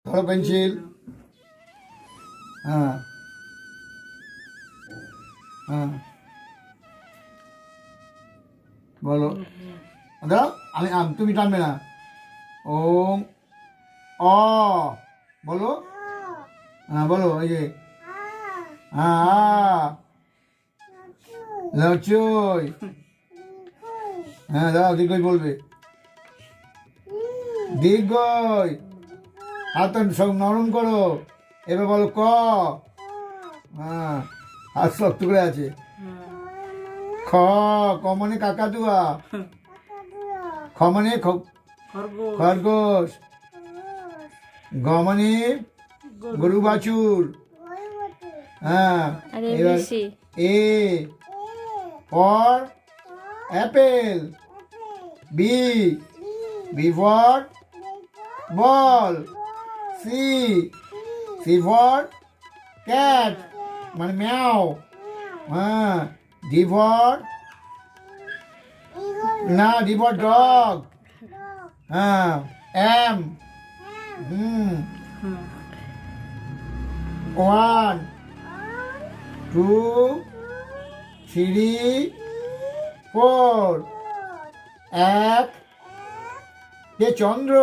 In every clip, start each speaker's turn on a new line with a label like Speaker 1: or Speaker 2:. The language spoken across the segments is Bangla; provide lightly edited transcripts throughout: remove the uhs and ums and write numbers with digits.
Speaker 1: ধরো পেন্সিল। হ্যাঁ হ্যাঁ বলো। দাঁড়াও, তুমি টানবে না। ওম অ বলো। হ্যাঁ বলো, এই যে লচই। হ্যাঁ দাঁড়াও, দীর্ঘই বলবে। দীর্ঘই। হাত সব নরম করো। এবার বলো ক। হ্যাঁ, হাত শক্ত করে আছে। খ। ক মানে কাকাতুয়া। খ মানে খরগোশ। গ মানে গরু বাছুর। হ্যাঁ, এবার A for apple. B for ball. C for cat মানে ম্যাও। হ্যাঁ, ডি ফর ডগ। হ্যাঁ, M. One, two, three, four. এক কে চন্দ্র।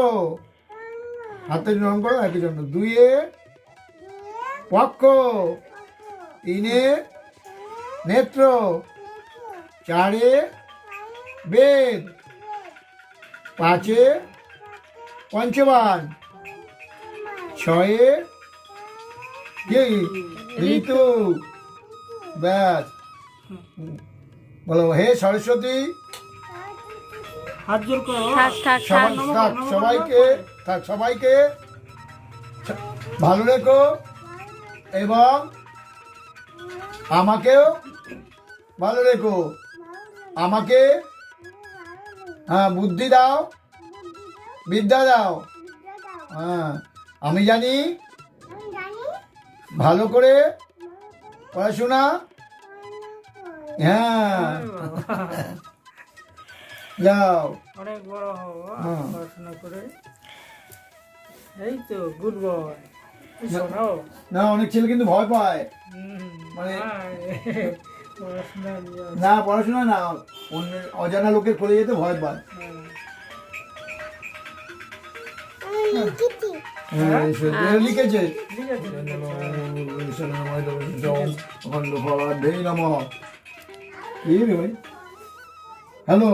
Speaker 1: হাতে নরম করো, একে চন্দ্র। দুইয়ে পক্ষ। তিনে নেত্র। চারে বেদ। পাঁচে পঞ্চবান। ছয়ে ঋতু। ব্যাস। বলো, হে সরস্বতী। সবাইকে ভালো রেখো এবং আমাকেও ভালো রেখো। আমাকে বুদ্ধি দাও, বিদ্যা দাও। হ্যাঁ, আমি জানি ভালো করে পড়াশোনা। হ্যাঁ, যাও
Speaker 2: অনেক বড় হবো পড়াশোনা করে। এই তো গুড বয়।
Speaker 1: না, অনেক ছেলে কিন্তু ভয় পায়, মানে পড়াশোনা না, অন্যের অজানা লোকের কোলে যেতে ভয় পায়। লিখেছে হ্যালো।